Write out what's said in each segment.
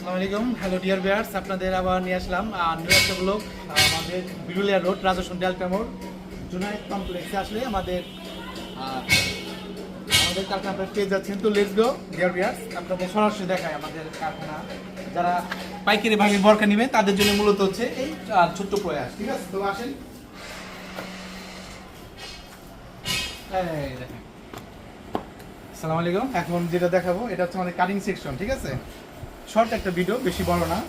আসসালামু আলাইকুম, hello dear viewers, আপনাদের আবার নিয়ে আসলাম নিউ একটা ব্লগ। আমাদের বিরুলিয়া রোড রাজস্থান ডেল্টা মোড় জুনাইদ কমপ্লেক্সে আসলে আমাদের কারখানা আপনারা পেয়ে যাচ্ছেন। তো লেটস গো ডিয়ার ভিউয়ার্স, আপনাদের সরাসরি দেখায় আমাদের কারখানা। যারা পাইকারি ভাগে বরকা নেবে তাদের জন্য মূলত হচ্ছে এই ছোট্ট প্রয়াস, ঠিক আছে? তো আসেন, এই দেখেন। আসসালামু আলাইকুম, এখন যেটা দেখাবো এটা হচ্ছে আমাদের কাটিং সেকশন, ঠিক আছে? শর্ট একটা ভিডিও, বেশি বড় না।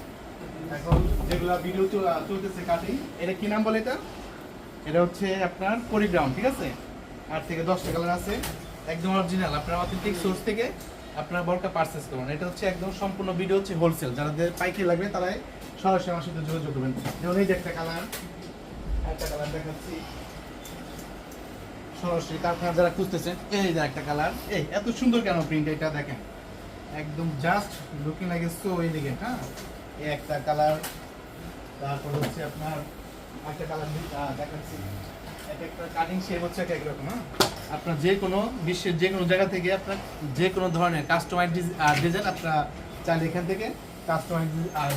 এখন যেগুলা ভিডিও চলতেছে কাটিং, এটা কি নাম বলে? এটা হচ্ছে আপনার পরিগ্রাউন্ড, ঠিক আছে? 8 থেকে 10টা কালার আছে, একদম অরিজিনাল। আপনার অথেন্টিক সোর্স থেকে আপনার বরকা পারচেজ করুন। এটা হচ্ছে একদম সম্পূর্ণ ভিডিও হচ্ছে হোলসেল। যাদের পাইকারি লাগবে তারাই সরাসরি আমার সাথে যোগাযোগ করবেন। যেমন এই যে একটা কালার দেখাচ্ছি, সরাসরি কারখানা যারা খুঁজতেছেন, এই যে একটা কালার। এই এত সুন্দর কেন প্রিন্ট, এটা দেখেন, একদম just looking like so elegant. হ্যাঁ, এই একটা কালার। তারপর হচ্ছে আপনার একটা কালার দেখাচ্ছি, এটা একটা কাটিং শেপ হচ্ছে একরকম। হ্যাঁ, আপনার যে কোনো বিশ্বের যে কোনো জায়গা থেকে আপনার যে কোনো ধরনের কাস্টমাইজ ডিজাইন আপনারা চাইলে এখান থেকে কাস্টমাইজ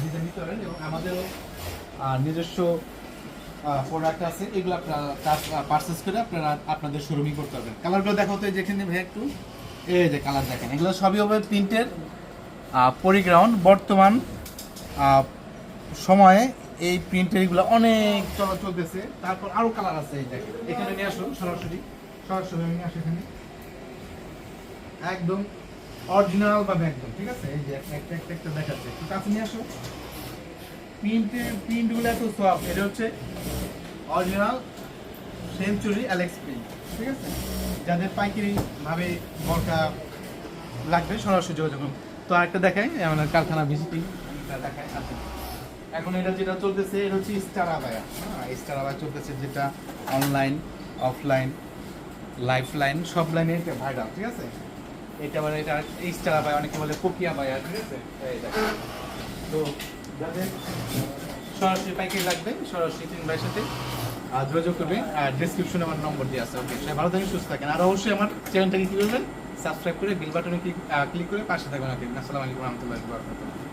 ডিজাইন নিতে পারেন। এবং আমাদেরও নিজস্ব প্রোডাক্ট আছে, এগুলো আপনারা পারচেস করে আপনারা আপনাদের শোরুমই করতে পারবেন। কালারগুলো দেখাও তো, যেখানে ভাই একটু, এই যে কালার দেখেন, এগুলো সবই হবে প্রিন্টের পরিগ্রাউন্ড। বর্তমান সময়ে এই প্রিন্টের এগুলো অনেক চলতেছে। তারপর আরো কালার আছে, এই দেখেন, এখানে নিয়ে আসুন, সরাসরি নিয়ে আসুন এখানে, একদম অরিজিনাল ভাবে একদম, ঠিক আছে? এই যে একটা দেখাচ্ছে, একটু কাছে নিয়ে আসো। প্রিন্টগুলো এত সফট, এটা হচ্ছে অরিজিনাল সেঞ্চুরি অ্যালেক্স প্রিন্ট, ঠিক আছে? যাদের পাইকারি ভাবে বরকা লাগবে সরাসরি যোগাযোগ করুন। তো আরেকটা দেখাই, আমাদের কারখানা ভিজিটিং দেখায়। এখন এটা যেটা চলতেছে, এটা হচ্ছে স্টার আবায়া। হ্যাঁ, স্টার আবায়া চলতেছে, যেটা অনলাইন, অফলাইন, লাইফ লাইন, সব লাইনে এটা ভাইরাল, ঠিক আছে? এটা মানে এটা স্টার আবায়া, অনেকে বলে কোকিয়া বায়া, ঠিক আছে? তো যাদের সরাসরি পাইকারি লাগবে সরাসরি তিন ভাইয়ের সাথে যোগাযোগ করবে। আর ডিসক্রিপশনে আমার নম্বর দিয়ে আছে। ওকে, সবাই ভালো থাকেন, সুস্থ থাকেন। আর অবশ্যই আমার চ্যানেলটাকে কি করবেন, সাবস্ক্রাইব করে বেল বাটনে ক্লিক করে পাশে থাকবেন। আসসালামু আলাইকুম রহমতুল্লাহি ওয়া বারাকাতুহু।